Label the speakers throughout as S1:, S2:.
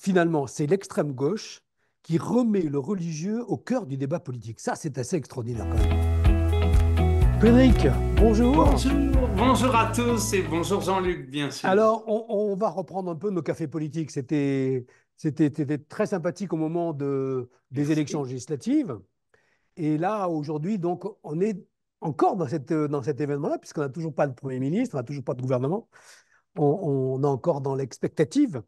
S1: finalement, c'est l'extrême gauche qui remet le religieux au cœur du débat politique. Ça, c'est assez extraordinaire quand même. Frédéric, bonjour.
S2: Bonjour à tous et bonjour Jean-Luc, bien sûr.
S1: Alors, on va reprendre un peu nos cafés politiques. C'était très sympathique au moment des élections
S2: Merci.
S1: législatives. Et là, aujourd'hui, donc, on est encore dans cet événement-là, puisqu'on n'a toujours pas de Premier ministre, on n'a toujours pas de gouvernement. On est encore dans l'expectative.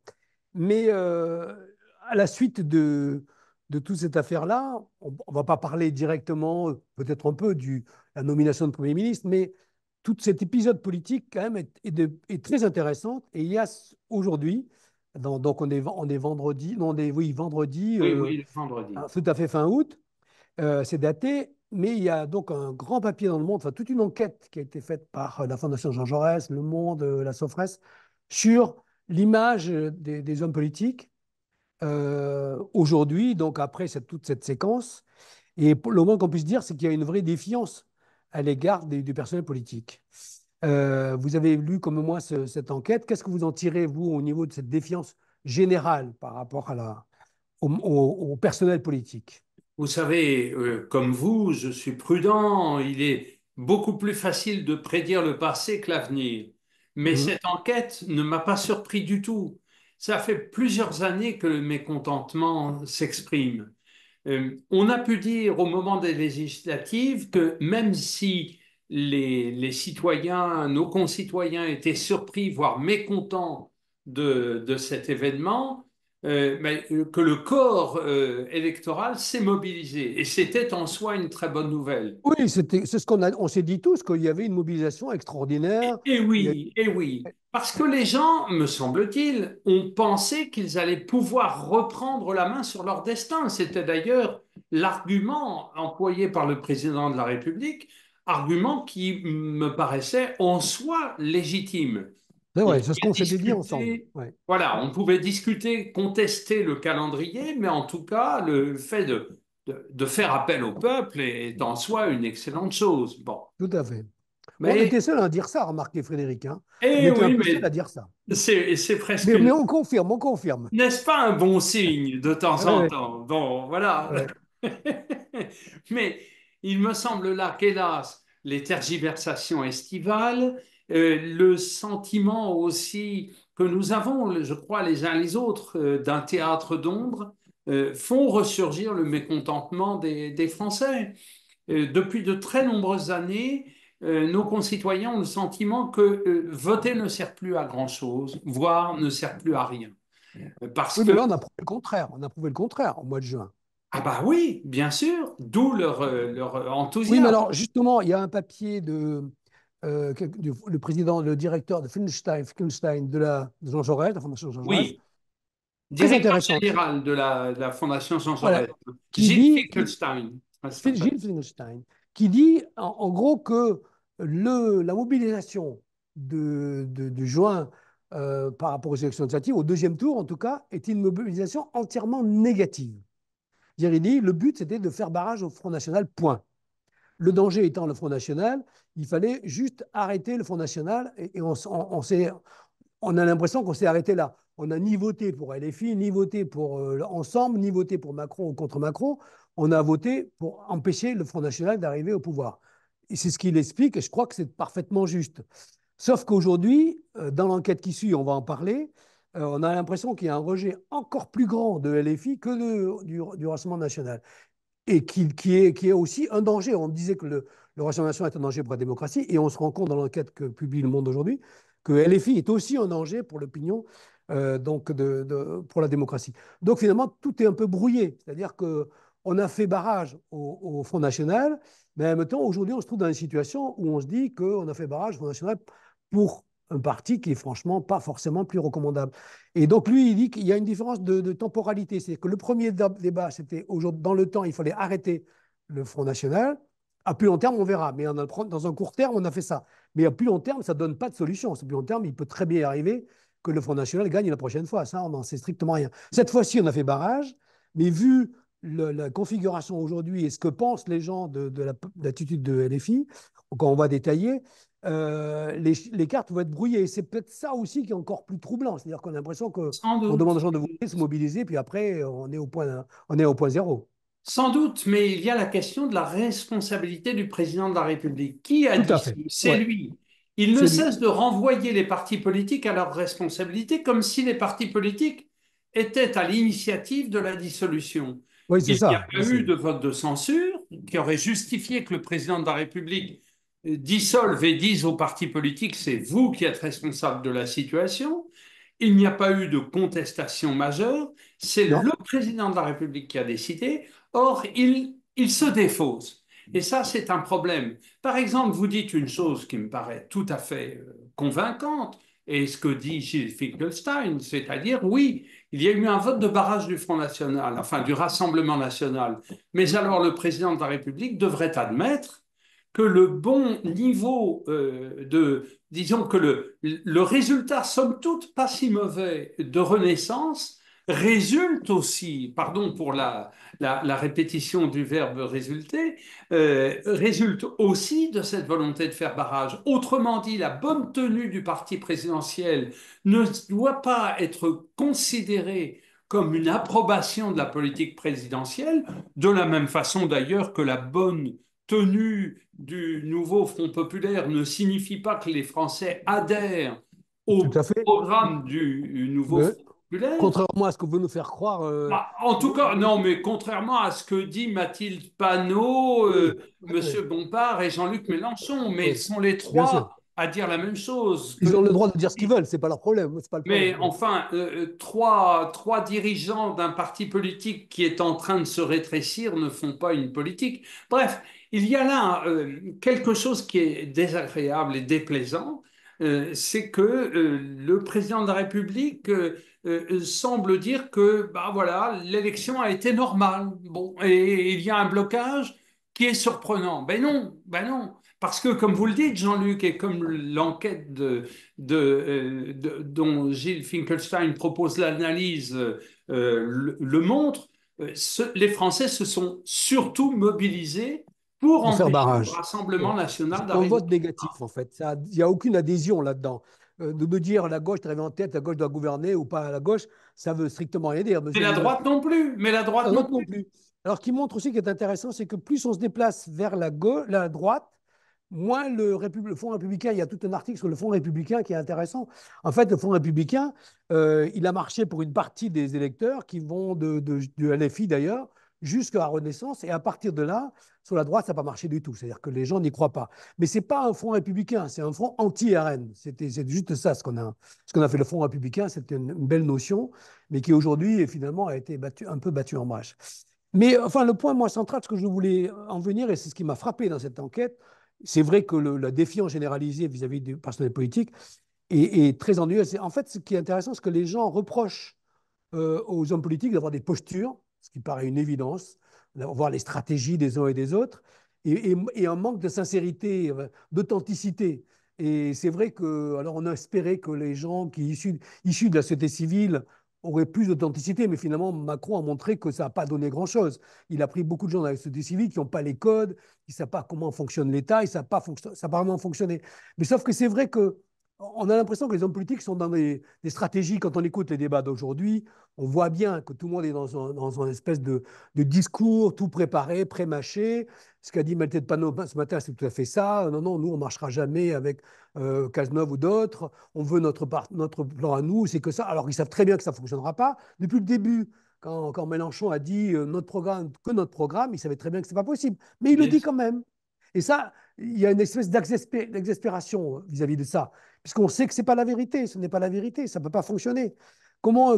S1: Mais à la suite de toute cette affaire-là, on ne va pas parler directement, peut-être un peu, de la nomination de Premier ministre, mais tout cet épisode politique, quand même, est très intéressant. Et il y a aujourd'hui, donc on est vendredi, non, oui, vendredi,
S2: Oui, oui, le vendredi.
S1: tout à fait fin août, c'est daté, mais il y a donc un grand papier dans le Monde, enfin toute une enquête qui a été faite par la Fondation Jean Jaurès, Le Monde, la Sofres, sur l'image des hommes politiques aujourd'hui, donc après toute cette séquence. Et le moins qu'on puisse dire, c'est qu'il y a une vraie défiance à l'égard du personnel politique. Vous avez lu comme moi cette enquête. Qu'est-ce que vous en tirez, vous, au niveau de cette défiance générale par rapport au personnel politique?
S2: Vous savez, comme vous, je suis prudent. Il est beaucoup plus facile de prédire le passé que l'avenir. Mais
S1: Mhm.
S2: cette enquête ne m'a pas surpris du tout. Ça fait plusieurs années que le mécontentement s'exprime. On a pu dire au moment des législatives que même si les citoyens, nos concitoyens étaient surpris, voire mécontents de cet événement, que le corps électoral s'est mobilisé. Et c'était en soi une très bonne nouvelle.
S1: Oui, c'est ce on s'est dit tous, qu'il y avait une mobilisation extraordinaire.
S2: Et
S1: Il y a-
S2: oui, et oui. Parce que les gens, me semble-t-il, ont pensé qu'ils allaient pouvoir reprendre la main sur leur destin. C'était d'ailleurs l'argument employé par le président de la République, argument qui me paraissait en soi légitime.
S1: c'est
S2: On
S1: vrai, c'est ce
S2: pouvait
S1: qu'on s'était dit ensemble.
S2: discuter,
S1: Ouais.
S2: voilà, on pouvait discuter, contester le calendrier, mais en tout cas, le fait de faire appel au peuple est en soi une excellente chose. Bon.
S1: Tout à fait. On
S2: Mais,
S1: était seul à dire ça, remarquez Frédéric, hein. On
S2: eh
S1: était un
S2: oui,
S1: peu seul à
S2: mais
S1: dire ça.
S2: c'est presque
S1: Mais on confirme, on confirme.
S2: n'est-ce pas un bon signe de temps en
S1: Ouais,
S2: temps? Bon, voilà.
S1: ouais.
S2: Mais il me semble là qu'hélas, les tergiversations estivales, le sentiment aussi que nous avons, je crois, les uns les autres, d'un théâtre d'ombre, font ressurgir le mécontentement des Français. Depuis de très nombreuses années, nos concitoyens ont le sentiment que voter ne sert plus à grand-chose, voire ne sert plus à rien. Parce
S1: Oui, mais
S2: que,
S1: là, on a prouvé le contraire. On a prouvé le contraire au mois de juin.
S2: ah bah oui, bien sûr, d'où leur
S1: Oui, mais
S2: enthousiasme.
S1: alors, justement, il y a un papier le président, le directeur de Finkelstein de Jean Jaurès, de la Fondation Jean Jaurès,
S2: Oui,
S1: très
S2: directeur
S1: intéressant,
S2: général de la Fondation Jean
S1: voilà,
S2: Jaurès,
S1: qui
S2: Gilles
S1: dit,
S2: Finkelstein, ça s'appelle.
S1: Gilles Finkelstein, qui dit en gros que la mobilisation de juin par rapport aux élections législatives, au deuxième tour en tout cas, est une mobilisation entièrement négative. Il dit le but, c'était de faire barrage au Front National, point. Le danger étant le Front National, il fallait juste arrêter le Front National et on a l'impression qu'on s'est arrêté là. On n'a ni voté pour LFI, ni voté pour Ensemble, ni voté pour Macron ou contre Macron. On a voté pour empêcher le Front National d'arriver au pouvoir. Et c'est ce qu'il explique, et je crois que c'est parfaitement juste. Sauf qu'aujourd'hui, dans l'enquête qui suit, on va en parler, on a l'impression qu'il y a un rejet encore plus grand de LFI que du Rassemblement national et qui est aussi un danger. On disait que le Rassemblement national est un danger pour la démocratie, et on se rend compte dans l'enquête que publie Le Monde aujourd'hui que LFI est aussi un danger pour l'opinion, donc pour la démocratie. Donc finalement, tout est un peu brouillé. C'est-à-dire qu'on a fait barrage au Front National, mais en même temps, aujourd'hui, on se trouve dans une situation où on se dit qu'on a fait barrage au Front National pour un parti qui est franchement pas forcément plus recommandable. Et donc lui, il dit qu'il y a une différence de temporalité. C'est que le premier débat, c'était aujourd'hui, dans le temps, il fallait arrêter le Front National. À plus long terme, on verra. Mais dans un court terme, on a fait ça. Mais à plus long terme, ça ne donne pas de solution. À plus long terme, il peut très bien arriver que le Front National gagne la prochaine fois. Ça, on n'en sait strictement rien. Cette fois-ci, on a fait barrage. Mais vu la configuration aujourd'hui et ce que pensent les gens de l'attitude de LFI, quand on va détailler, les cartes vont être brouillées. C'est peut-être ça aussi qui est encore plus troublant. C'est-à-dire qu'on a l'impression
S2: Sans
S1: qu'on demande aux
S2: doute.
S1: gens de voter, se mobiliser, puis après, on est au point zéro.
S2: Sans doute, mais il y a la question de la responsabilité du président de la République. Qui a
S1: Tout
S2: dit
S1: à
S2: ça?
S1: fait.
S2: C'est
S1: Ouais,
S2: lui. Il ne
S1: c'est lui.
S2: cesse de renvoyer les partis politiques à leurs responsabilités comme si les partis politiques étaient à l'initiative de la dissolution.
S1: Oui, c'est
S2: Il n'y a
S1: ça.
S2: pas eu de vote de censure qui aurait justifié que le président de la République dissolve et dise aux partis politiques, c'est vous qui êtes responsable de la situation. Il n'y a pas eu de contestation majeure. C'est le
S1: Non,
S2: président de la République qui a décidé. Or, il se défausse. Et ça, c'est un problème. Par exemple, vous dites une chose qui me paraît tout à fait convaincante, et ce que dit Gilles Finkelstein, c'est-à-dire, oui, il y a eu un vote de barrage du Front National, enfin du Rassemblement National, mais alors le président de la République devrait admettre que le bon niveau disons que le résultat, somme toute, pas si mauvais de Renaissance, résulte aussi, pardon pour la répétition du verbe résulter, résulte aussi de cette volonté de faire barrage. Autrement dit, la bonne tenue du parti présidentiel ne doit pas être considérée comme une approbation de la politique présidentielle, de la même façon d'ailleurs que la bonne tenue du nouveau Front populaire ne signifie pas que les Français adhèrent
S1: tout
S2: au
S1: à fait.
S2: programme du nouveau
S1: Mais,
S2: Front populaire.
S1: contrairement à ce qu'on veut nous faire croire.
S2: Bah, en tout cas, non, mais contrairement à ce que dit Mathilde Panot,
S1: Oui, oui,
S2: Monsieur
S1: oui,
S2: Bompard et Jean-Luc Mélenchon, mais ils
S1: oui,
S2: sont les
S1: bien sûr.
S2: trois à dire la même chose.
S1: Ils ont le droit de dire ce qu'ils veulent, c'est pas leur problème, c'est pas le problème.
S2: Mais
S1: Oui.
S2: enfin, trois dirigeants d'un parti politique qui est en train de se rétrécir ne font pas une politique. Bref, il y a là quelque chose qui est désagréable et déplaisant, c'est que le président de la République semble dire que bah voilà, l'élection a été normale. Bon, et il y a un blocage qui est surprenant. Ben non, parce que comme vous le dites, Jean-Luc, et comme l'enquête dont Gilles Finkelstein propose l'analyse le montre, les Français se sont surtout mobilisés pour
S1: Pour faire
S2: empêcher le
S1: barrage.
S2: Rassemblement
S1: Ouais.
S2: national
S1: C'est un
S2: d'arriver au
S1: vote
S2: pouvoir.
S1: négatif, en fait. Il n'y a aucune adhésion là-dedans. De me dire la gauche est arrivée en tête, la gauche doit gouverner ou pas à la gauche, ça veut strictement rien dire.
S2: Mais la droite non plus, mais la
S1: À
S2: droite non
S1: droite non
S2: plus.
S1: plus. Alors, ce qui montre aussi, qui est intéressant, c'est que plus on se déplace vers la droite, moins le Front républicain, il y a tout un article sur le Front républicain qui est intéressant. En fait, le Front républicain, il a marché pour une partie des électeurs qui vont de LFI d'ailleurs jusqu'à Renaissance. Et à partir de là, sur la droite, ça n'a pas marché du tout. C'est-à-dire que les gens n'y croient pas. Mais ce n'est pas un Front républicain, c'est un Front anti-RN. C'est juste ça ce qu'on a fait le Front républicain. C'était une belle notion, mais qui aujourd'hui, finalement, a été un peu battu en brèche. Mais enfin, le point, moi, central, ce que je voulais en venir, et c'est ce qui m'a frappé dans cette enquête, c'est vrai que la défiance généralisée vis-à-vis des personnels politiques est très ennuyeuse. En fait, ce qui est intéressant, c'est que les gens reprochent aux hommes politiques d'avoir des postures, ce qui paraît une évidence, d'avoir les stratégies des uns et des autres, et un manque de sincérité, d'authenticité. Et c'est vrai que, alors on a espéré que les gens issus de la société civile auraient plus d'authenticité, mais finalement, Macron a montré que ça n'a pas donné grand-chose. Il a pris beaucoup de gens dans la société civile qui n'ont pas les codes, qui ne savent pas comment fonctionne l'État, et ça n'a pas vraiment fonctionné. Mais sauf que c'est vrai que on a l'impression que les hommes politiques sont dans des stratégies. Quand on écoute les débats d'aujourd'hui, on voit bien que tout le monde est dans une espèce de discours tout préparé, pré-mâché. Ce qu'a dit Mathilde Panot ce matin, c'est tout à fait ça. Non, non, nous, on ne marchera jamais avec Cazeneuve ou d'autres. On veut notre plan à nous, c'est que ça. Alors, ils savent très bien que ça ne fonctionnera pas. Depuis le début, quand Mélenchon a dit notre programme, il savait très bien que ce n'est pas possible. Mais il le dit
S2: Yes.
S1: quand même. Et ça, il y a une espèce d'exaspération vis-à-vis de ça, puisqu'on sait que ce n'est pas la vérité, ce n'est pas la vérité, ça ne peut pas fonctionner. Comment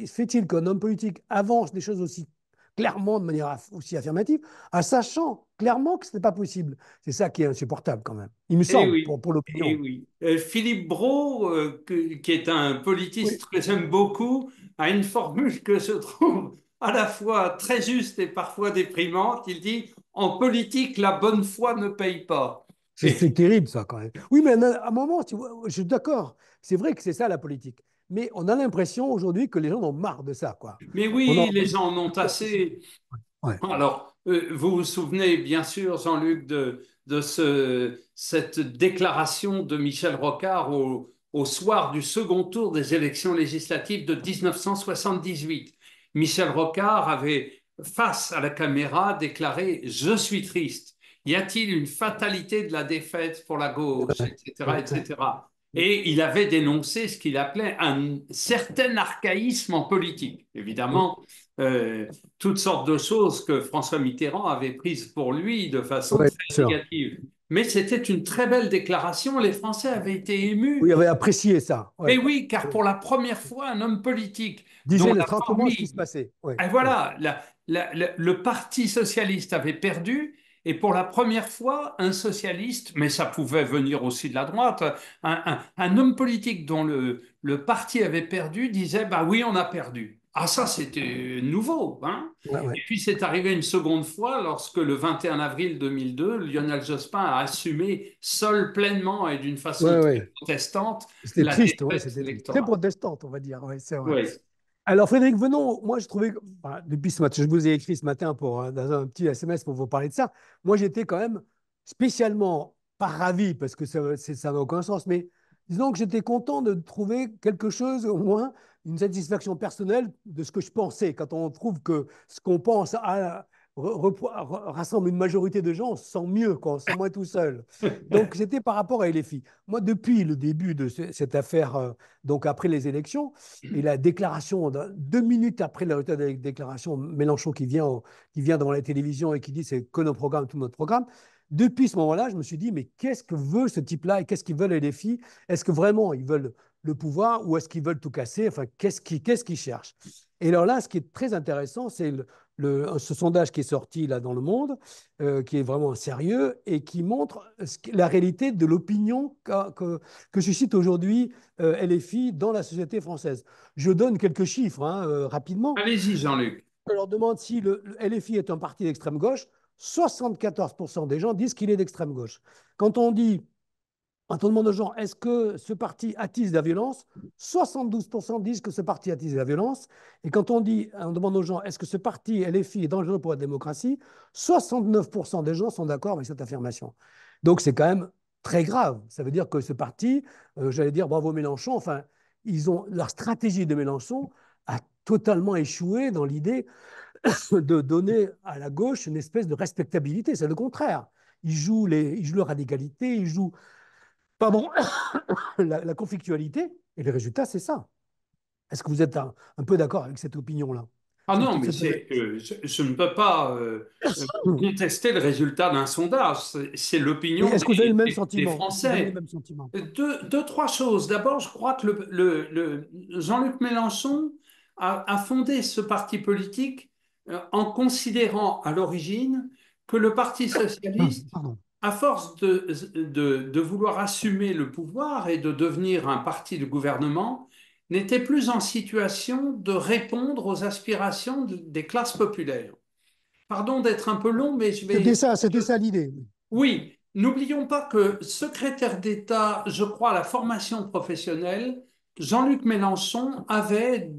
S1: fait-il qu'un homme politique avance des choses aussi clairement, de manière aussi affirmative, en sachant clairement que ce n'est pas possible? C'est ça qui est insupportable quand même, il me
S2: Eh
S1: semble,
S2: oui,
S1: pour
S2: eh
S1: l'opinion.
S2: oui. Philippe Brault, qui est un
S1: Oui,
S2: politiste que j'aime beaucoup, a une formule que je trouve à la fois très juste et parfois déprimante. Il dit, en politique, la bonne foi ne paye pas.
S1: c'est terrible ça quand même. Oui, mais à un moment, tu vois, je suis d'accord, c'est vrai que c'est ça la politique. Mais on a l'impression aujourd'hui que les gens en ont marre de ça, quoi.
S2: Mais
S1: On
S2: oui,
S1: en...
S2: les gens en ont assez.
S1: Ouais.
S2: Alors, vous vous souvenez bien sûr, Jean-Luc, cette déclaration de Michel Rocard au soir du second tour des élections législatives de 1978. Michel Rocard avait, face à la caméra, déclaré: Je suis triste. Y a-t-il une fatalité de la défaite pour la gauche,
S1: Ouais,
S2: etc.,
S1: ouais, ouais.
S2: etc. Et il avait dénoncé ce qu'il appelait un certain archaïsme en politique.
S1: Mm.
S2: Évidemment, euh, toutes sortes de choses que François Mitterrand avait prises pour lui de façon
S1: Ouais,
S2: très
S1: bien sûr.
S2: négative. Mais c'était une très belle déclaration. Les Français avaient été
S1: Oui, il
S2: émus.
S1: avait apprécié ça.
S2: Et
S1: Ouais.
S2: oui, car pour la première fois, un homme politique dont
S1: Disait
S2: la
S1: franchement ce qui se
S2: famille,
S1: passait. Ouais,
S2: et
S1: ouais.
S2: voilà, le Parti socialiste avait perdu, et pour la première fois, un socialiste, mais ça pouvait venir aussi de la droite, un homme politique dont le parti avait perdu disait: Bah oui, on a perdu. Ah, ça, c'était nouveau, hein.
S1: Ouais, ouais.
S2: Et puis c'est arrivé une seconde fois lorsque le 21 avril 2002, Lionel Jospin a assumé seul, pleinement et d'une façon
S1: Ouais,
S2: très
S1: ouais.
S2: protestante
S1: C'était
S2: la
S1: triste, ouais,
S2: défaite
S1: c'était triste. Très
S2: électorale.
S1: protestante, on va dire. Ouais, c'est vrai.
S2: Oui.
S1: Alors, Frédéric Venon, moi, je trouvais, enfin, depuis ce matin, je vous ai écrit ce matin dans un petit SMS pour vous parler de ça. Moi, j'étais quand même spécialement pas ravi parce que ça n'a aucun sens, mais disons que j'étais content de trouver quelque chose, au moins une satisfaction personnelle de ce que je pensais. Quand on trouve que ce qu'on pense rassemble une majorité de gens, on se sent mieux, quoi, on se sent moins tout seul. Donc, c'était par rapport à LFI. Moi, depuis le début de cette affaire, donc après les élections, et la déclaration, 2 minutes après la déclaration, Mélenchon qui vient devant la télévision et qui dit c'est que nos programmes, tout notre programme. Depuis ce moment-là, je me suis dit, mais qu'est-ce que veut ce type-là et qu'est-ce qu'ils veulent les filles? Est-ce que vraiment ils veulent le pouvoir ou est-ce qu'ils veulent tout casser? Enfin, qu'est-ce qu'ils cherchent? Et alors là, ce qui est très intéressant, c'est ce sondage qui est sorti là dans le monde, qui est vraiment sérieux et qui montre la réalité de l'opinion que suscite aujourd'hui LFI dans la société française. Je donne quelques chiffres hein, rapidement.
S2: Allez-y, Jean-Luc.
S1: On leur demande si le LFI est un parti d'extrême gauche. 74% des gens disent qu'il est d'extrême gauche. Quand on dit, quand on demande aux gens est-ce que ce parti attise la violence, 72% disent que ce parti attise la violence. Et quand on demande aux gens est-ce que ce parti LFI est dangereux pour la démocratie, 69% des gens sont d'accord avec cette affirmation. Donc c'est quand même très grave. Ça veut dire que ce parti, j'allais dire bravo Mélenchon, enfin, leur stratégie de Mélenchon a totalement échoué dans l'idée de donner à la gauche une espèce de respectabilité. C'est le contraire. Ils jouent la radicalité, ils jouent pardon, la conflictualité, et le résultat, c'est ça. Est-ce que vous êtes un peu d'accord avec cette opinion-là?
S2: Ah non,
S1: Cette,
S2: mais
S1: cette analyse.
S2: je ne peux pas contester le résultat d'un sondage. C'est
S1: Mais
S2: l'opinion
S1: est-ce que vous avez le même
S2: des
S1: sentiment? Est-ce que vous avez le
S2: Français.
S1: même sentiment?
S2: Trois choses. D'abord, je crois que Jean-Luc Mélenchon a fondé ce parti politique en considérant à l'origine que le Parti socialiste,
S1: Pardon.
S2: à force de vouloir assumer le pouvoir et de devenir un parti de gouvernement, n'était plus en situation de répondre aux aspirations des classes populaires. Pardon d'être un peu long, mais je vais...
S1: C'était ça l'idée.
S2: Oui, n'oublions pas que secrétaire d'État, je crois, à la formation professionnelle, Jean-Luc Mélenchon avait,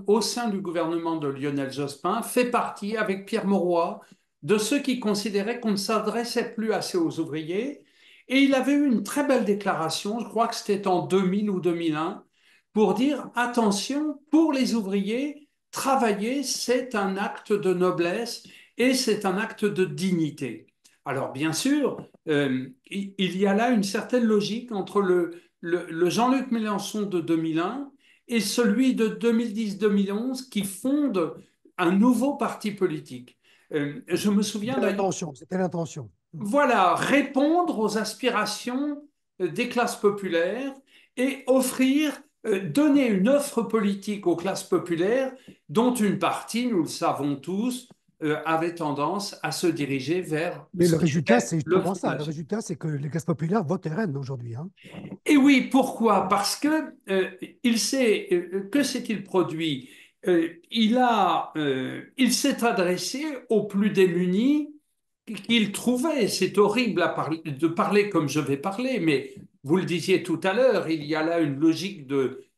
S2: au sein du gouvernement de Lionel Jospin, fait partie, avec Pierre Mauroy, de ceux qui considéraient qu'on ne s'adressait plus assez aux ouvriers. Et il avait eu une très belle déclaration, je crois que c'était en 2000 ou 2001, pour dire, attention, pour les ouvriers, travailler, c'est un acte de noblesse et c'est un acte de dignité. Alors, bien sûr, il y a là une certaine logique entre le Jean-Luc Mélenchon de 2001 et celui de 2010-2011 qui fonde un nouveau parti politique. Je me souviens
S1: C'était
S2: d'ailleurs,
S1: l'intention. C'était l'intention.
S2: voilà, répondre aux aspirations des classes populaires et offrir, donner une offre politique aux classes populaires dont une partie, nous le savons tous, avait tendance à se diriger vers
S1: Mais
S2: ce
S1: le
S2: qui
S1: résultat,
S2: était
S1: c'est
S2: le
S1: justement
S2: Front
S1: ça. Le
S2: National.
S1: résultat, c'est que les classes populaires votent RN aujourd'hui. Hein.
S2: Et oui, pourquoi? Parce que il sait que s'est-il produit? Il s'est adressé aux plus démunis qu'il trouvait. C'est horrible de parler comme je vais parler, mais vous le disiez tout à l'heure, il y a là une logique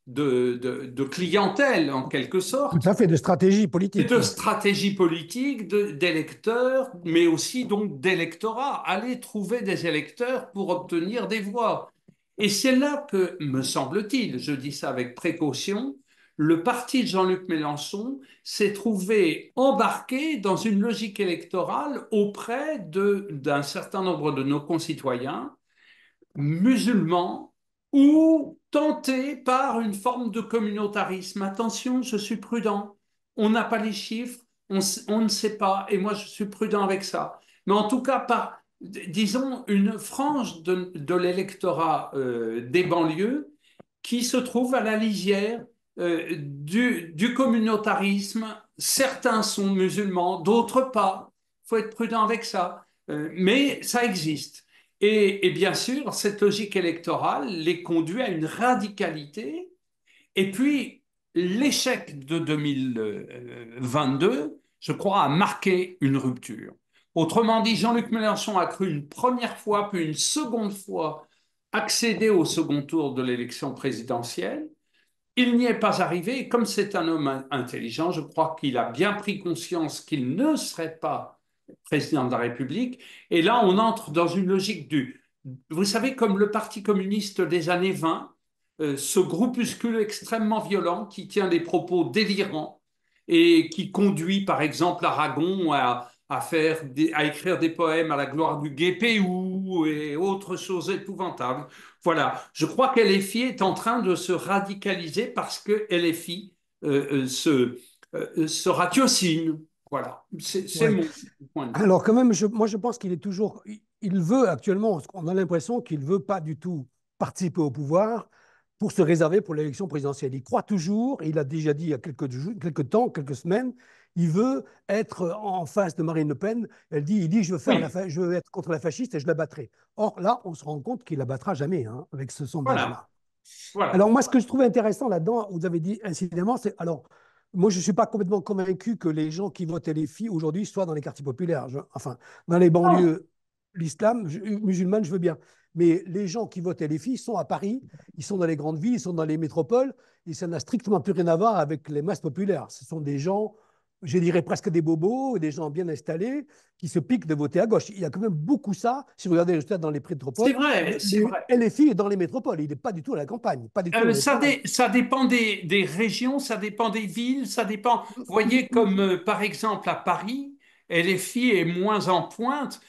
S2: de clientèle, en quelque
S1: Tout
S2: sorte,
S1: à fait, de stratégie
S2: et
S1: politique,
S2: de
S1: oui.
S2: stratégie politique, d'électeurs, mais aussi donc d'électorat. Aller trouver des électeurs pour obtenir des voix. Et c'est là que, me semble-t-il, je dis ça avec précaution, le parti de Jean-Luc Mélenchon s'est trouvé embarqué dans une logique électorale auprès d'un certain nombre de nos concitoyens musulmans ou tentés par une forme de communautarisme. Attention, je suis prudent. On n'a pas les chiffres, on ne sait pas, et moi je suis prudent avec ça. Mais en tout cas, par, disons, une frange de l'électorat des banlieues qui se trouve à la lisière du communautarisme. Certains sont musulmans, d'autres pas. Il faut être prudent avec ça. Mais ça existe. Et bien sûr, cette logique électorale les conduit à une radicalité. Et puis, l'échec de 2022, je crois, a marqué une rupture. Autrement dit, Jean-Luc Mélenchon a cru une première fois, puis une seconde fois accéder au second tour de l'élection présidentielle. Il n'y est pas arrivé. Et comme c'est un homme intelligent, je crois qu'il a bien pris conscience qu'il ne serait pas président de la République. Et là, on entre dans une logique vous savez, comme le Parti communiste des années 20, ce groupuscule extrêmement violent qui tient des propos délirants et qui conduit, par exemple, Aragon à écrire des poèmes à la gloire du guépéou et autres choses épouvantables. Voilà, je crois qu'LFI est en train de se radicaliser parce que LFI se ratiocine. Voilà, c'est
S1: Ouais.
S2: mon point de vue.
S1: Alors quand même, moi je pense qu'il est toujours, il veut actuellement, on a l'impression qu'il ne veut pas du tout participer au pouvoir pour se réserver pour l'élection présidentielle. Il croit toujours, il a déjà dit il y a quelques temps, quelques semaines, il veut être en face de Marine Le Pen. Il dit je veux
S2: Oui,
S1: je veux être contre la fasciste et je la battrai. Or là, on se rend compte qu'il la battra jamais hein, avec ce
S2: voilà,
S1: sondage-là. Alors,
S2: voilà.
S1: moi, ce que je trouvais intéressant là-dedans, vous avez dit incidemment, c'est. Alors, moi, je ne suis pas complètement convaincu que les gens qui votent LFI aujourd'hui soient dans les quartiers populaires. Enfin, dans les
S2: Non,
S1: banlieues, l'islam musulmane, je veux bien. Mais les gens qui votent LFI sont à Paris, ils sont dans les grandes villes, ils sont dans les métropoles, et ça n'a strictement plus rien à voir avec les masses populaires. Ce sont des gens, je dirais presque des bobos, des gens bien installés, qui se piquent de voter à gauche. Il y a quand même beaucoup ça. Si vous regardez les résultats dans les
S2: c'est
S1: métropoles,
S2: vrai, c'est
S1: les
S2: vrai.
S1: LFI est dans les métropoles. Il n'est pas du tout à la campagne, pas du tout dans les provinces.
S2: Ça dépend des régions, ça dépend des villes, ça dépend. Vous voyez, comme par exemple à Paris, LFI est moins en pointe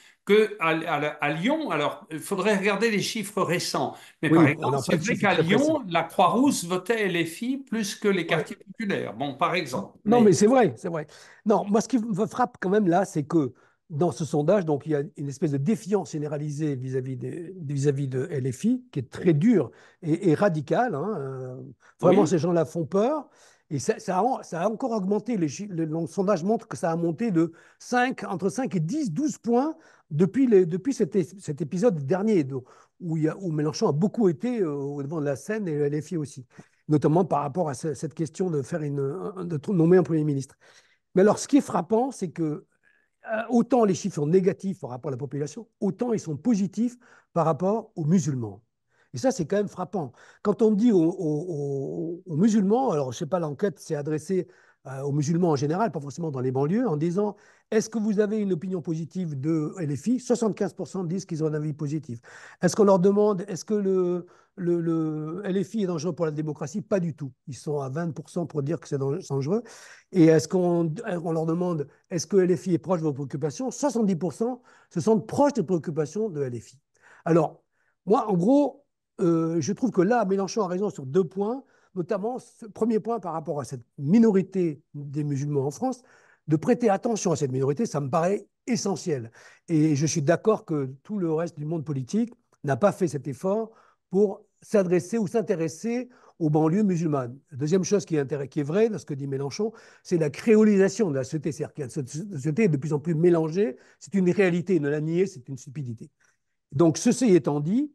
S2: à Lyon. Alors, il faudrait regarder les chiffres récents. Mais par
S1: Oui, on
S2: exemple,
S1: n'a
S2: c'est
S1: pas de
S2: vrai
S1: chiffres
S2: qu'à
S1: très précis.
S2: Lyon, la Croix-Rousse votait LFI plus que les
S1: Ouais.
S2: quartiers populaires. Bon, par exemple.
S1: Non,
S2: Mais
S1: mais c'est vrai, c'est vrai. Non, moi, ce qui me frappe quand même là, c'est que dans ce sondage, donc, il y a une espèce de défiance généralisée vis-à-vis de LFI, qui est très dure et radicale. Hein. Vraiment,
S2: oui,
S1: ces gens-là font peur. Et ça a encore augmenté. Le sondage montre que ça a monté de 5, entre 5 et 10, 12 points depuis cet épisode dernier, où Mélenchon a beaucoup été au devant de la scène et LFI aussi, notamment par rapport à cette question de nommer un Premier ministre. Mais alors, ce qui est frappant, c'est que autant les chiffres sont négatifs par rapport à la population, autant ils sont positifs par rapport aux musulmans. Et ça, c'est quand même frappant. Quand on dit aux musulmans, alors je ne sais pas, l'enquête s'est adressée aux musulmans en général, pas forcément dans les banlieues, en disant est-ce que vous avez une opinion positive de LFI? 75% disent qu'ils ont un avis positif. Est-ce qu'on leur demande est-ce que le LFI est dangereux pour la démocratie? Pas du tout. Ils sont à 20% pour dire que c'est dangereux. Et est-ce qu'on leur demande est-ce que LFI est proche de vos préoccupations? 70% se sentent proches des préoccupations de LFI. Alors, moi, en gros, je trouve que là, Mélenchon a raison sur deux points, notamment ce premier point par rapport à cette minorité des musulmans en France, de prêter attention à cette minorité, ça me paraît essentiel. Et je suis d'accord que tout le reste du monde politique n'a pas fait cet effort pour s'adresser ou s'intéresser aux banlieues musulmanes. La deuxième chose qui est vraie dans ce que dit Mélenchon, c'est la créolisation de la société. C'est-à-dire que la société est de plus en plus mélangée. C'est une réalité, ne la nier, c'est une stupidité. Donc, ceci étant dit,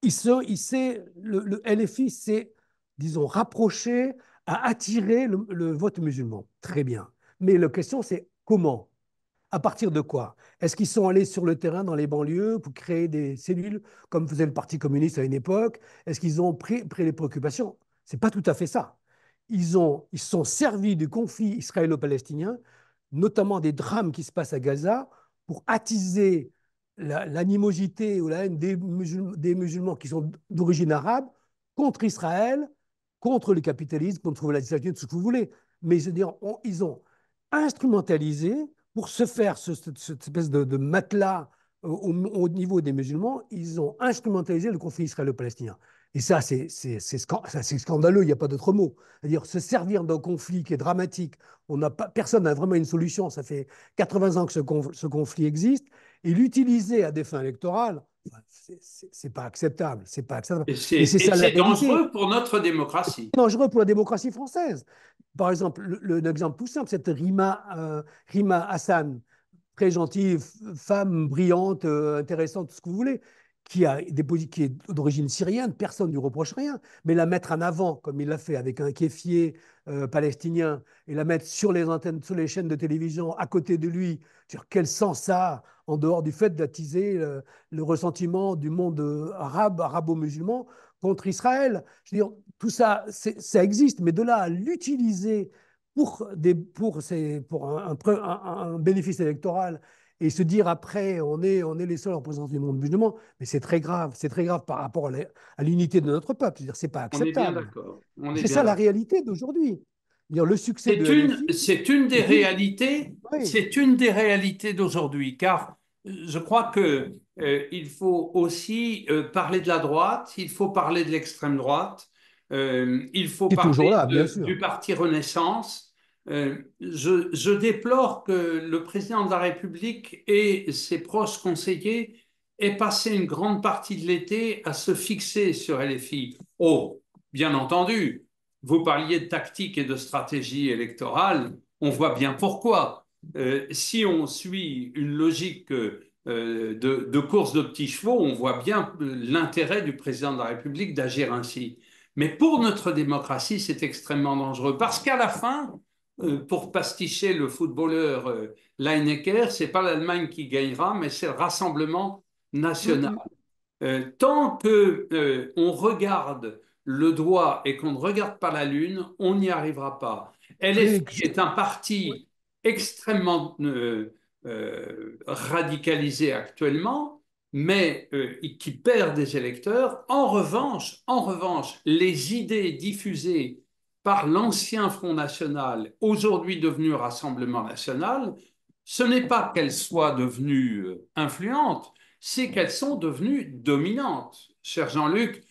S1: le LFI s'est, disons, rapproché, a attiré le vote musulman. Très bien. Mais la question, c'est comment? À partir de quoi? Est-ce qu'ils sont allés sur le terrain dans les banlieues pour créer des cellules comme faisait le Parti communiste à une époque? Est-ce qu'ils ont pris les préoccupations? C'est pas tout à fait ça. Ils se sont servis du conflit israélo-palestinien, notamment des drames qui se passent à Gaza, pour attiser l'animosité ou la haine des musulmans qui sont d'origine arabe contre Israël, contre le capitalisme, contre la tout ce que vous voulez. Mais je veux dire, ils ont instrumentalisé pour se faire cette espèce de matelas au niveau des musulmans, ils ont instrumentalisé le conflit israélo-palestinien. Et ça, c'est scandaleux, il n'y a pas d'autre mot. C'est-à-dire se servir d'un conflit qui est dramatique, personne n'a vraiment une solution, ça fait 80 ans que ce conflit existe, et l'utiliser à des fins électorales, c'est pas acceptable. C'est pas acceptable. Et c'est
S2: Et
S1: ça la
S2: c'est
S1: réalité.
S2: dangereux pour notre démocratie.
S1: C'est dangereux pour la démocratie française. Par exemple, l'exemple tout simple, c'est Rima Hassan, très gentille, femme brillante, intéressante, tout ce que vous voulez, qui est d'origine syrienne, personne ne lui reproche rien. Mais la mettre en avant, comme il l'a fait avec un kéfier palestinien, et la mettre sur les antennes, sur les chaînes de télévision, à côté de lui, sur quel sens ça a, en dehors du fait d'attiser le ressentiment du monde arabe, arabo-musulman contre Israël. Je veux dire, tout ça, ça existe, mais de là à l'utiliser pour un bénéfice électoral et se dire après, on est les seuls représentants du monde musulman, mais c'est très grave par rapport à l'unité de notre peuple. C'est-à-dire, c'est pas
S2: On est bien
S1: acceptable.
S2: d'accord. On est
S1: C'est
S2: bien
S1: ça la
S2: d'accord.
S1: réalité d'aujourd'hui. Le succès de LFI,
S2: C'est une des
S1: c'est dû.
S2: réalités,
S1: Oui,
S2: c'est une des réalités d'aujourd'hui, car je crois que il faut aussi parler de la droite, il faut parler de l'extrême droite, il faut
S1: c'est toujours
S2: parler
S1: là, bien sûr.
S2: du parti Renaissance. Je déplore que le président de la République et ses proches conseillers aient passé une grande partie de l'été à se fixer sur LFI. Oh, bien entendu. Vous parliez de tactique et de stratégie électorale, on voit bien pourquoi. Si on suit une logique de course de petits chevaux, on voit bien l'intérêt du président de la République d'agir ainsi. Mais pour notre démocratie, c'est extrêmement dangereux parce qu'à la fin, pour pasticher le footballeur Lineker, c'est pas l'Allemagne qui gagnera, mais c'est le Rassemblement national.
S1: Mm,
S2: Tant que on regarde le doigt et qu'on ne regarde pas la lune, on n'y arrivera pas.
S1: Frédéric,
S2: LFI est un parti extrêmement radicalisé actuellement, mais qui perd des électeurs. En revanche, les idées diffusées par l'ancien Front National, aujourd'hui devenu Rassemblement National, ce n'est pas qu'elles soient devenues influentes, c'est qu'elles sont devenues dominantes. Cher Jean-Luc,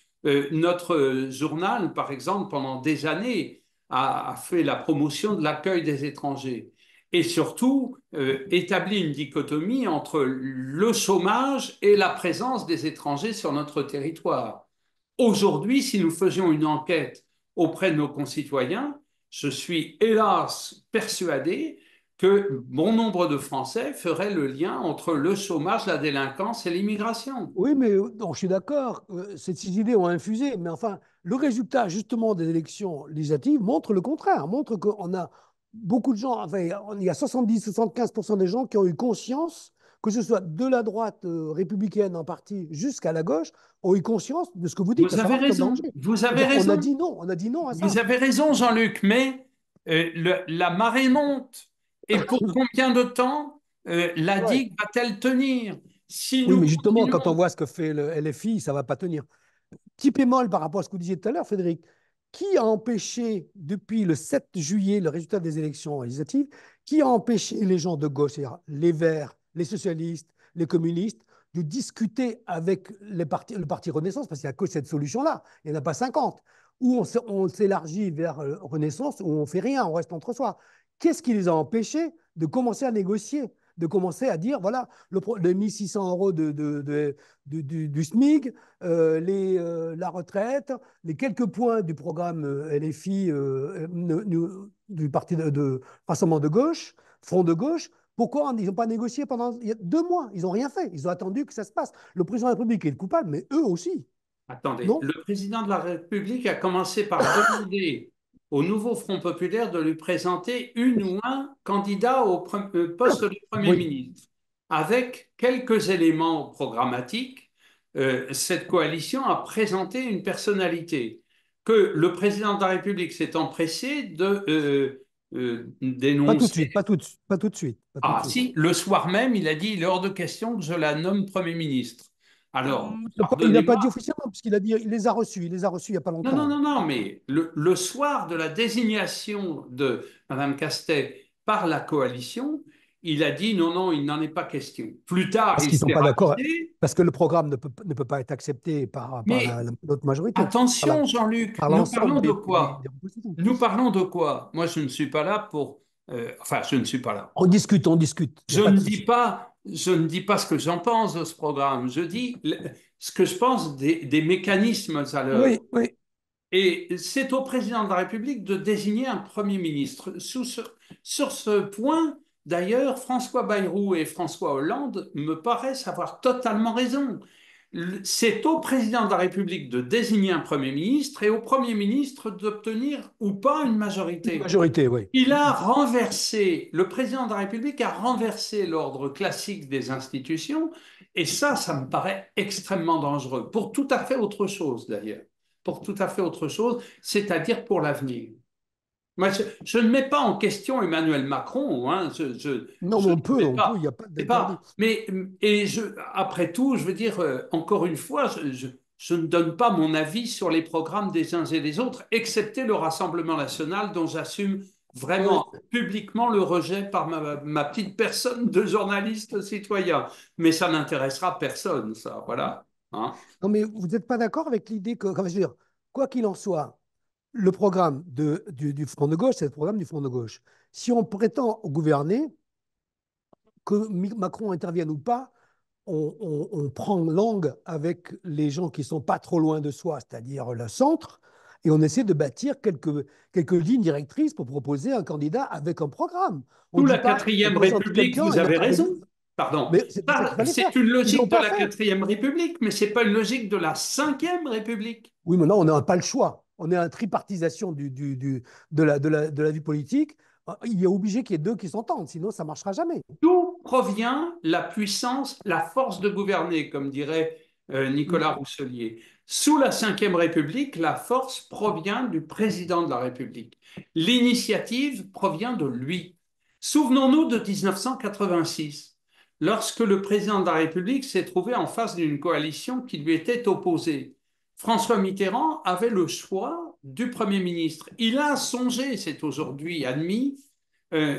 S2: notre journal, par exemple, pendant des années, a fait la promotion de l'accueil des étrangers et surtout établit une dichotomie entre le chômage et la présence des étrangers sur notre territoire. Aujourd'hui, si nous faisions une enquête auprès de nos concitoyens, je suis hélas persuadé que bon nombre de Français feraient le lien entre le chômage, la délinquance et l'immigration.
S1: oui, mais non, je suis d'accord. Ces idées ont infusé, mais enfin, le résultat justement des élections législatives montre le contraire, montre qu'on a beaucoup de gens, enfin, il y a 70-75% des gens qui ont eu conscience, que ce soit de la droite républicaine en partie jusqu'à la gauche, ont eu conscience de ce que vous dites, à
S2: Vous avez
S1: savoir qu'il y a
S2: raison,
S1: danger.
S2: vous avez
S1: C'est-à-dire,
S2: raison,
S1: on a dit non à
S2: vous
S1: ça.
S2: avez raison, Jean-Luc, mais la marée monte. Et pour combien de temps la
S1: Ouais.
S2: digue va-t-elle tenir? Si
S1: Oui,
S2: nous
S1: mais justement, quand on
S2: continuons,
S1: voit ce que fait le LFI, ça ne va pas tenir. Petit bémol par rapport à ce que vous disiez tout à l'heure, Frédéric. Qui a empêché, depuis le 7 juillet, le résultat des élections législatives, qui a empêché les gens de gauche, c'est-à-dire les Verts, les socialistes, les communistes, de discuter avec le parti Renaissance, parce qu'il n'y a que cette solution-là, il n'y en a pas 50, où on s'élargit vers Renaissance, où on ne fait rien, on reste entre soi. Qu'est-ce qui les a empêchés de commencer à négocier, de commencer à dire, voilà, le 1600 euros du SMIC, la retraite, les quelques points du programme LFI du parti de Rassemblement de gauche, Front de gauche. Pourquoi ils n'ont pas négocié pendant 2 mois? Ils n'ont rien fait. Ils ont attendu que ça se passe. Le président de la République est le coupable, mais eux aussi,
S2: attendez,
S1: non?
S2: le président de la République a commencé par demander au nouveau Front populaire de lui présenter une ou un candidat au poste de Premier
S1: Oui.
S2: ministre. Avec quelques éléments programmatiques, cette coalition a présenté une personnalité. que le président de la République s'est empressé de
S1: Pas tout de
S2: dénoncer.
S1: suite, pas tout de suite, pas tout de suite, pas tout de
S2: Ah
S1: suite.
S2: si, le soir même, il a dit, il est hors de question que je la nomme Premier ministre. Alors,
S1: Il n'a pas
S2: pardonnez-moi.
S1: dit officiellement, puisqu'il a dit, il les a reçus, il les a reçus il n'y a pas
S2: Non, non,
S1: longtemps.
S2: non, non, mais le soir de la désignation de Madame Castex par la coalition, il a dit non, non, il n'en est pas question. Plus tard,
S1: Parce
S2: il
S1: qu'ils ne sont
S2: s'est
S1: pas d'accord,
S2: ravisé,
S1: parce que le programme ne peut pas être accepté par
S2: mais
S1: l'autre majorité,
S2: attention, Jean-Luc,
S1: par
S2: nous
S1: l'ensemble
S2: parlons de
S1: des
S2: quoi?
S1: propositions.
S2: Nous parlons de quoi? Moi, je ne suis pas là pour... enfin, je ne suis pas là.
S1: On discute, il n'y
S2: Je
S1: a pas de
S2: ne dis
S1: souci.
S2: pas, je ne dis pas ce que j'en pense de ce programme. Je dis ce que je pense des mécanismes à l'œuvre.
S1: Oui, oui.
S2: Et c'est au président de la République de désigner un Premier ministre. Sur ce point, d'ailleurs, François Bayrou et François Hollande me paraissent avoir totalement raison. C'est au président de la République de désigner un Premier ministre et au Premier ministre d'obtenir ou pas une
S1: Une
S2: majorité.
S1: majorité, oui.
S2: Il a renversé, le président de la République a renversé l'ordre classique des institutions, et ça me paraît extrêmement dangereux, pour tout à fait autre chose d'ailleurs, pour tout à fait autre chose, c'est-à-dire pour l'avenir. Moi, je ne mets pas en question Emmanuel Macron, hein,
S1: Non, mais
S2: je ne mets
S1: on peut, il
S2: pas,
S1: n'y a pas
S2: c'est
S1: d'interdit.
S2: pas, mais après tout, je veux dire, encore une fois, je ne donne pas mon avis sur les programmes des uns et des autres, excepté le Rassemblement national dont j'assume
S1: Oui.
S2: vraiment publiquement le rejet par ma petite personne de journaliste citoyen. Mais ça n'intéressera personne, ça, voilà. Hein.
S1: Non, mais vous n'êtes pas d'accord avec l'idée que, comment je veux dire, quoi qu'il en soit, le programme du Front de gauche, c'est le programme du Front de gauche. Si on prétend gouverner, que Macron intervienne ou pas, on prend langue avec les gens qui sont pas trop loin de soi, c'est-à-dire le centre, et on essaie de bâtir quelques lignes directrices pour proposer un candidat avec un programme. On ne
S2: Sous
S1: dit
S2: la
S1: pas, on
S2: quatrième
S1: présente
S2: République,
S1: quelqu'un
S2: vous
S1: et
S2: avez
S1: avec...
S2: raison. Pardon.
S1: Mais c'est ça qu'il fallait faire.
S2: C'est une
S1: Ils l'ont
S2: logique de
S1: pas
S2: la
S1: fait.
S2: quatrième République, mais c'est pas une logique de la cinquième République.
S1: Oui, mais là, on n'a pas le choix. On est en tripartisation de la vie politique. Il est obligé qu'il y ait deux qui s'entendent, sinon ça ne marchera jamais.
S2: D'où provient la puissance, la force de gouverner, comme dirait
S1: Mm.
S2: Nicolas Rousselier. Sous la Cinquième République, la force provient du président de la République. L'initiative provient de lui. Souvenons-nous de 1986, lorsque le président de la République s'est trouvé en face d'une coalition qui lui était opposée. François Mitterrand avait le choix du Premier ministre. Il a songé, c'est aujourd'hui admis,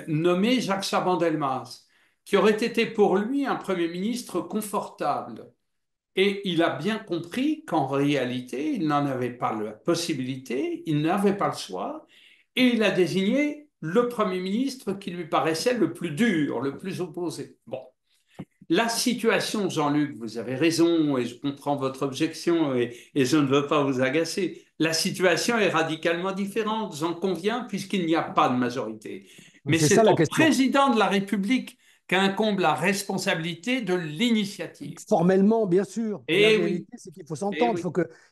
S2: nommé Jacques Chaban-Delmas, qui aurait été pour lui un Premier ministre confortable. Et il a bien compris qu'en réalité, il n'en avait pas la possibilité, il n'avait pas le choix, et il a désigné le Premier ministre qui lui paraissait le plus dur, le plus opposé. Bon, la situation, Jean-Luc, vous avez raison, et je comprends votre objection, et je ne veux pas vous agacer. La situation est radicalement différente, j'en conviens, puisqu'il n'y a pas de majorité. Mais
S1: C'est ça
S2: c'est
S1: la
S2: au
S1: question.
S2: président de la République qu'incombe la responsabilité de l'initiative.
S1: Formellement, bien sûr, mais la
S2: Eh oui,
S1: réalité, c'est qu'il faut
S2: eh
S1: s'entendre.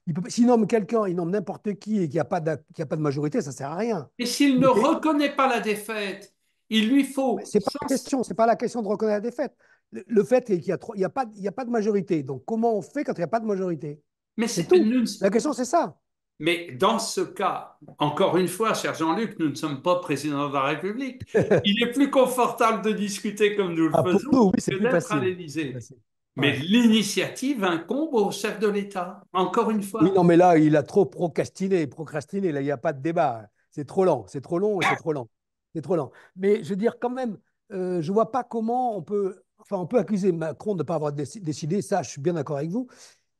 S2: oui.
S1: S'il nomme quelqu'un, il nomme n'importe qui et qu'il n'y a pas de majorité, ça ne sert à rien.
S2: Et s'il ne
S1: Mais
S2: reconnaît pas la défaite, il lui faut,
S1: c'est pas la question, c'est pas la question de reconnaître la défaite. Le fait est qu'il y a trop, il y a pas de majorité. Donc, comment on fait quand il n'y a pas de majorité?
S2: mais,
S1: C'est tout.
S2: nous,
S1: La question, c'est ça.
S2: Mais dans ce cas, encore une fois, cher Jean-Luc, nous ne sommes pas président de la République. Il est plus confortable de discuter comme nous le
S1: Ah, pour
S2: faisons
S1: nous, oui, c'est
S2: que
S1: plus
S2: d'être à
S1: facile. C'est plus
S2: l'Élysée.
S1: facile.
S2: Mais
S1: Ouais.
S2: l'initiative incombe au chef de l'État, encore une
S1: Oui,
S2: fois.
S1: non, mais là, il a trop procrastiné. Là, il n'y a pas de débat. C'est trop lent, c'est trop long et c'est trop lent. C'est trop lent. Mais je veux dire, quand même, je ne vois pas comment on peut. Enfin, on peut accuser Macron de ne pas avoir décidé, ça, je suis bien d'accord avec vous.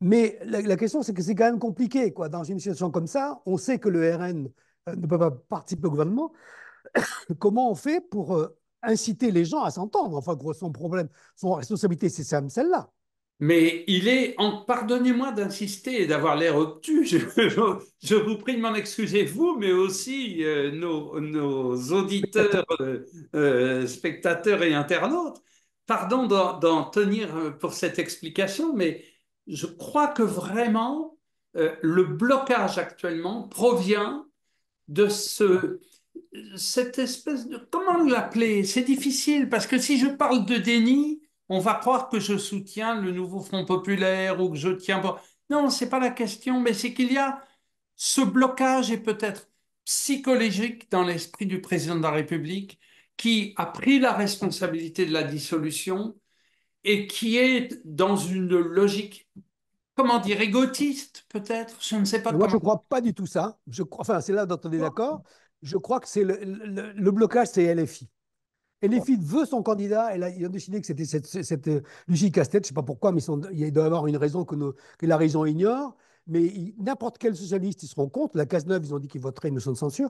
S1: Mais la question, c'est que c'est quand même compliqué, quoi. Dans une situation comme ça, on sait que le RN ne peut pas participer au gouvernement. Comment on fait pour inciter les gens à s'entendre? Enfin, gros, son problème, son responsabilité, c'est celle-là.
S2: Mais pardonnez-moi d'insister et d'avoir l'air obtus, je vous prie de m'en excuser, vous, mais aussi nos auditeurs, spectateurs et internautes. Pardon d'en tenir pour cette explication, mais je crois que vraiment le blocage actuellement provient de cette espèce de... Comment l'appeler? C'est difficile parce que si je parle de déni, on va croire que je soutiens le nouveau Front populaire ou que je tiens pas. Non, c'est pas la question, mais c'est qu'il y a ce blocage est peut-être psychologique dans l'esprit du président de la République qui a pris la responsabilité de la dissolution et qui est dans une logique, comment dire, égotiste peut-être, je ne sais pas
S1: Mais moi, je
S2: comment.
S1: ne crois pas du tout ça. Enfin, c'est là dont on est d'accord. Je crois que c'est le blocage, c'est LFI. LFI veut son candidat. Ils ont décidé que c'était Lucie Castet. Je ne sais pas pourquoi, mais il doit y avoir une raison que la région ignore. Mais n'importe quel socialiste, ils se rendent compte. La Cazeneuve, ils ont dit qu'ils voteraient une motion de censure.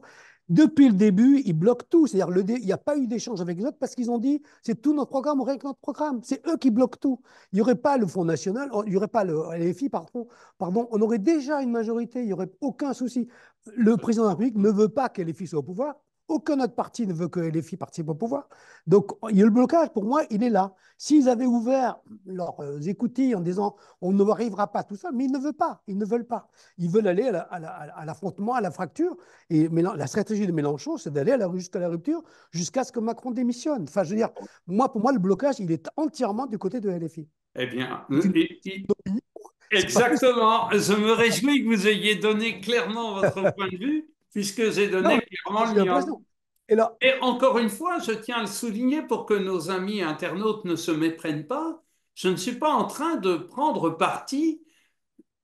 S1: Depuis le début, ils bloquent tout. C'est-à-dire, il n'y a pas eu d'échange avec les autres parce qu'ils ont dit c'est tout notre programme, on règle notre programme. C'est eux qui bloquent tout. Il n'y aurait pas le Front National, il n'y aurait pas le LFI, pardon, on aurait déjà une majorité, il n'y aurait aucun souci. Le président de la République ne veut pas que LFI soit au pouvoir. Aucun autre parti ne veut que LFI participe au pouvoir. Donc, il y a le blocage, pour moi, il est là. S'ils avaient ouvert leurs écoutilles en disant on ne arrivera pas tout ça, mais ils ne veulent pas. Ils ne veulent pas. Ils veulent aller à l'affrontement, à la fracture. Et la stratégie de Mélenchon, c'est d'aller jusqu'à la rupture, jusqu'à ce que Macron démissionne. Enfin, je veux dire, pour moi, le blocage, il est entièrement du côté de LFI.
S2: Eh bien,
S1: C'est une opinion, c'est pas plus.
S2: exactement. Je me réjouis que vous ayez donné clairement votre point de vue, puisque j'ai
S1: Non,
S2: donné
S1: mais
S2: clairement
S1: j'ai
S2: le mien.
S1: l'impression. Et là,
S2: Et encore une fois, je tiens à le souligner pour que nos amis internautes ne se méprennent pas. Je ne suis pas en train de prendre parti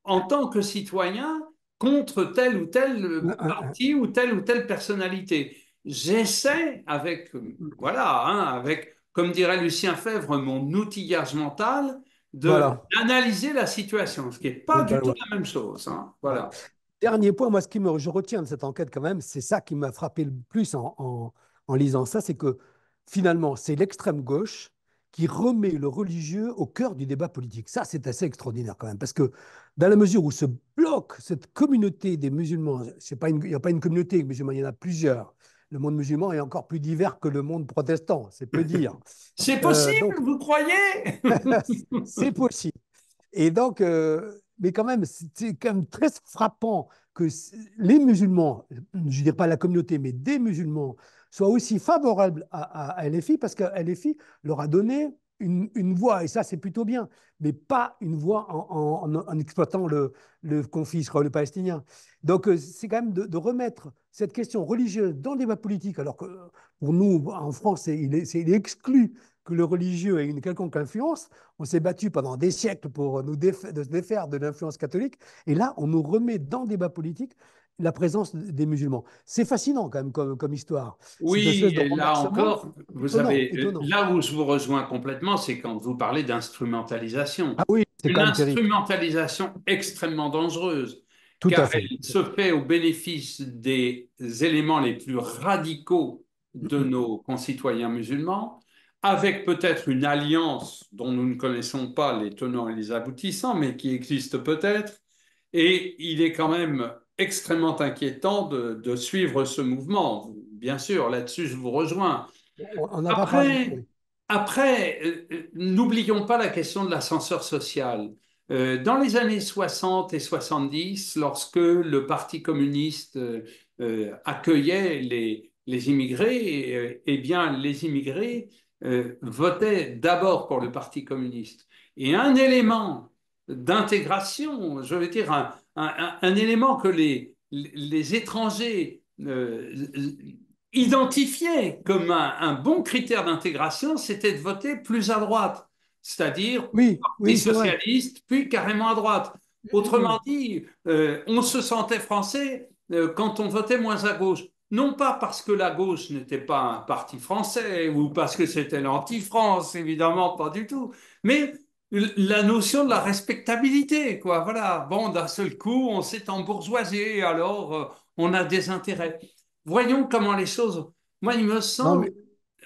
S2: en tant que citoyen contre tel ou tel parti ou telle personnalité. J'essaie avec, voilà, hein, avec, comme dirait Lucien Febvre, mon outillage mental,
S1: voilà.
S2: d'analyser la situation, ce qui n'est pas du tout
S1: Voilà.
S2: la même chose. Hein,
S1: Voilà.
S2: voilà.
S1: Dernier point, moi, je retiens de cette enquête quand même, c'est ça qui m'a frappé le plus en lisant ça, c'est que finalement, c'est l'extrême gauche qui remet le religieux au cœur du débat politique. Ça, c'est assez extraordinaire quand même, parce que dans la mesure où ce bloc, cette communauté des musulmans, il n'y a pas une communauté musulmane, il y en a plusieurs. Le monde musulman est encore plus divers que le monde protestant, c'est peu dire.
S2: C'est possible,
S1: Donc,
S2: vous croyez?
S1: c'est possible. Et donc, mais quand même, c'est quand même très frappant que les musulmans, je ne dirais pas la communauté, mais des musulmans, soient aussi favorables à LFI parce que LFI leur a donné une voix, et ça c'est plutôt bien, mais pas une voix en exploitant le conflit israélo-palestinien. Donc c'est quand même de remettre cette question religieuse dans le débat politique, alors que pour nous, en France, il est exclu que le religieux ait une quelconque influence. On s'est battu pendant des siècles pour de se défaire de l'influence catholique. Et là, on nous remet dans le débat politique la présence des musulmans. C'est fascinant quand même comme histoire. Cette
S2: Oui,
S1: espèce de
S2: et là
S1: renversement
S2: encore, vous
S1: étonnant,
S2: avez,
S1: étonnant.
S2: là où je vous rejoins complètement, c'est quand vous parlez d'instrumentalisation.
S1: Ah oui, c'est
S2: Une
S1: quand même terrible.
S2: instrumentalisation extrêmement dangereuse,
S1: Tout à
S2: car
S1: fait.
S2: elle se fait au bénéfice des éléments les plus radicaux de nos concitoyens musulmans, avec peut-être une alliance dont nous ne connaissons pas les tenants et les aboutissants, mais qui existe peut-être. Et il est quand même extrêmement inquiétant de suivre ce mouvement. Bien sûr, là-dessus, je vous rejoins.
S1: On n'a pas parlé.
S2: Après,
S1: Oui.
S2: n'oublions pas la question de l'ascenseur social. Dans les années 60 et 70, lorsque le Parti communiste accueillait les immigrés, eh bien, les immigrés votaient d'abord pour le Parti communiste. Et un élément d'intégration, je veux dire, un élément que les étrangers identifiaient comme un bon critère d'intégration, c'était de voter plus à droite, c'est-à-dire
S1: Oui,
S2: Parti
S1: oui, c'est vrai.
S2: socialiste, puis carrément à droite. Autrement dit, on se sentait français quand on votait moins à gauche. Non pas parce que la gauche n'était pas un parti français ou parce que c'était l'anti-France, évidemment, pas du tout, mais la notion de la respectabilité, quoi. Voilà. Bon, d'un seul coup, on s'est embourgeoisé, alors on a des intérêts. Voyons comment les choses. Moi, il me
S1: Non,
S2: semble,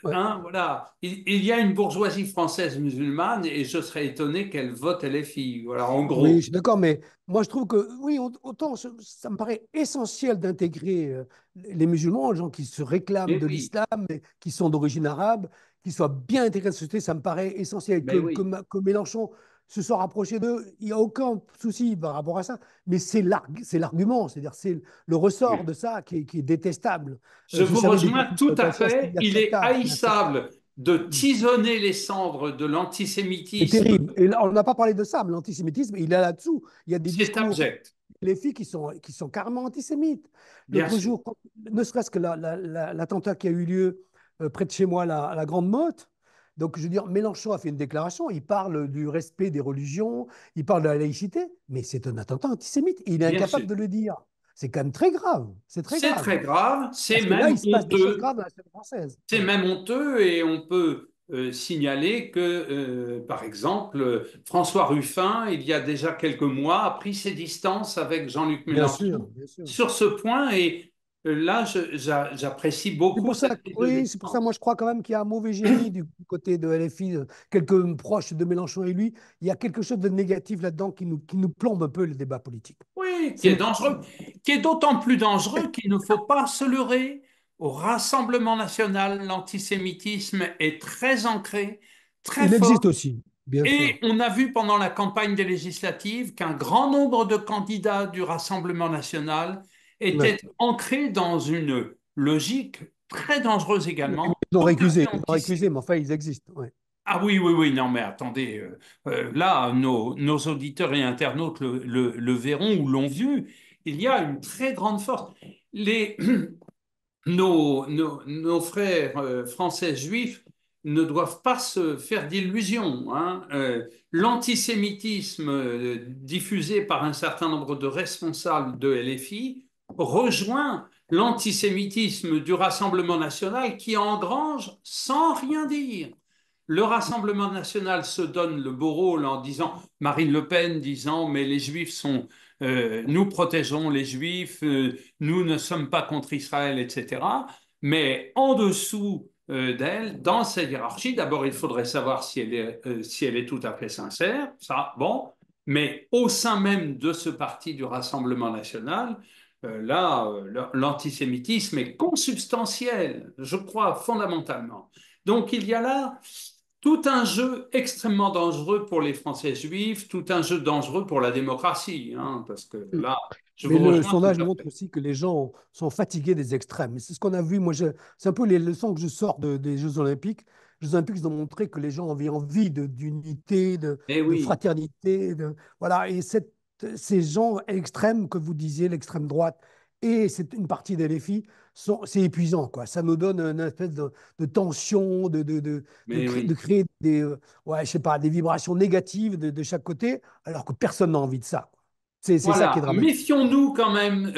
S1: mais ouais.
S2: hein, voilà, il y a une bourgeoisie française musulmane et je serais étonné qu'elle vote LFI. Voilà, en
S1: Oui, je
S2: gros.
S1: suis d'accord, mais moi je trouve que, oui, autant ça me paraît essentiel d'intégrer les musulmans, les gens qui se réclament
S2: Mais
S1: de
S2: oui,
S1: l'islam, mais qui sont d'origine arabe, qui soient bien intégrés dans la société, ça me paraît essentiel.
S2: mais
S1: Que,
S2: oui,
S1: que Mélenchon se soit rapproché d'eux, il n'y a aucun souci par rapport à ça, mais c'est l'argument, c'est-à-dire c'est le ressort
S2: oui.
S1: de ça qui est détestable.
S2: Je
S1: Vous
S2: vous
S1: savez,
S2: rejoins
S1: depuis
S2: tout à
S1: ça, c'est
S2: fait. Il est
S1: inacceptable. C'est inacceptable.
S2: haïssable de
S1: Mm.
S2: tisonner les cendres de
S1: C'est
S2: l'antisémitisme.
S1: terrible. Et là, on n'a pas parlé de ça, mais l'antisémitisme, il est là-dessous. Il y a des
S2: C'est
S1: discours
S2: abject.
S1: les filles qui sont carrément antisémites.
S2: bien
S1: L'autre
S2: sûr.
S1: jour, ne serait-ce que l'attentat qui a eu lieu près de chez moi, à la Grande Motte. Donc, je veux dire, Mélenchon a fait une déclaration, il parle du respect des religions, il parle de la laïcité, mais c'est un attentat antisémite et il est
S2: Bien
S1: incapable
S2: sûr.
S1: de le dire. C'est quand même très grave, c'est très
S2: C'est
S1: grave.
S2: très grave, c'est
S1: Parce que là,
S2: même
S1: il se passe des choses
S2: honteux.
S1: graves dans la société française.
S2: C'est
S1: Ouais.
S2: même honteux et on peut signaler que, par exemple, François Ruffin, il y a déjà quelques mois, a pris ses distances avec Jean-Luc
S1: Bien sûr,
S2: Mélenchon
S1: bien sûr.
S2: sur ce point et là, j'apprécie
S1: C'est
S2: beaucoup
S1: pour ça,
S2: cette prise de
S1: oui, c'est pour ça, moi,
S2: distance.
S1: je crois quand même qu'il y a un mauvais génie du côté de LFI, quelques proches de Mélenchon et lui. Il y a quelque chose de négatif là-dedans qui nous plombe un peu le débat politique.
S2: Oui, qui
S1: C'est
S2: est
S1: mon
S2: dangereux, qui est d'autant plus dangereux qu'il ne faut pas se leurrer. Au Rassemblement national, l'antisémitisme est très ancré, très
S1: Il existe
S2: fort.
S1: aussi, bien sûr.
S2: Et on a vu pendant la campagne des législatives qu'un grand nombre de candidats du Rassemblement national
S1: Ouais.
S2: étaient ancrés dans une logique très dangereuse
S1: Ils
S2: également, tout à fait
S1: ils l'ont récusé, mais
S2: antisémite.
S1: enfin, ils existent. Ouais.
S2: Ah oui, oui, oui, non, mais attendez, là, nos auditeurs et internautes le verront ou l'ont vu, il y a une très grande force. Les, nos frères français juifs ne doivent pas se faire d'illusions, hein. L'antisémitisme diffusé par un certain nombre de responsables de LFI rejoint l'antisémitisme du Rassemblement national qui engrange sans rien dire. Le Rassemblement national se donne le beau rôle en disant, Marine Le Pen disant, mais les Juifs sont, nous protégeons les Juifs, nous ne sommes pas contre Israël, etc. Mais en dessous d'elle, dans cette hiérarchie, d'abord, il faudrait savoir si elle est tout à fait sincère, ça, bon, mais au sein même de ce parti du Rassemblement national, l'antisémitisme est consubstantiel, je crois, fondamentalement. Donc, il y a là tout un jeu extrêmement dangereux pour les Français juifs, tout un jeu dangereux pour la démocratie, hein, parce que
S1: Mm.
S2: là, je
S1: Mais
S2: vous
S1: le
S2: rejoins tout
S1: sondage
S2: à
S1: montre
S2: fait.
S1: aussi que les gens sont fatigués des extrêmes. C'est ce qu'on a vu. Moi, c'est un peu les leçons que je sors des Jeux Olympiques. Les Jeux Olympiques ils ont montré que les gens avaient envie d'unité,
S2: Eh
S1: de
S2: oui,
S1: fraternité. Voilà. Et ces gens extrêmes que vous disiez, l'extrême droite et c'est une partie des filles, c'est épuisant, quoi. Ça nous donne une espèce de tension,
S2: mais
S1: de
S2: oui.
S1: créer ouais, je sais pas, des vibrations négatives de chaque côté, alors que personne n'a envie de ça. C'est ça qui est
S2: Voilà,
S1: dramatique.
S2: méfions-nous quand même.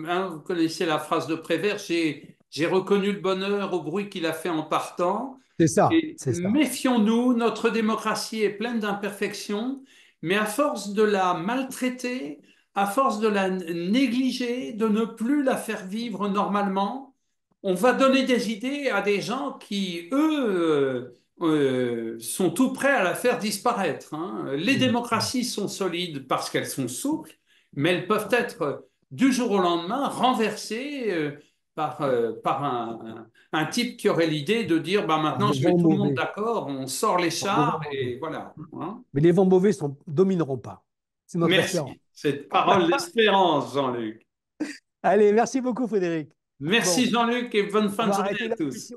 S2: Hein, vous connaissez la phrase de Prévert, j'ai reconnu le bonheur au bruit qu'il a fait en partant.
S1: C'est ça,
S2: Et
S1: c'est ça.
S2: méfions-nous, notre démocratie est pleine d'imperfections, mais à force de la maltraiter, à force de la négliger, de ne plus la faire vivre normalement, on va donner des idées à des gens qui, eux, sont tout prêts à la faire disparaître, hein. Les
S1: Mm.
S2: démocraties sont solides parce qu'elles sont souples, mais elles peuvent être du jour au lendemain renversées par un type qui aurait l'idée de dire bah,
S1: Par
S2: maintenant
S1: des
S2: je mets
S1: vents
S2: tout le monde
S1: mauvais.
S2: d'accord, on sort les
S1: Par des
S2: chars
S1: vents mauvais.
S2: et voilà, hein.
S1: Mais les vents mauvais domineront pas. C'est notre espérance.
S2: Merci. Cette parole d'espérance, Jean-Luc.
S1: Allez, merci beaucoup, Frédéric.
S2: Merci
S1: Bon,
S2: Jean-Luc et bonne
S1: on
S2: fin de
S1: va
S2: journée
S1: arrêter
S2: à
S1: là.
S2: tous.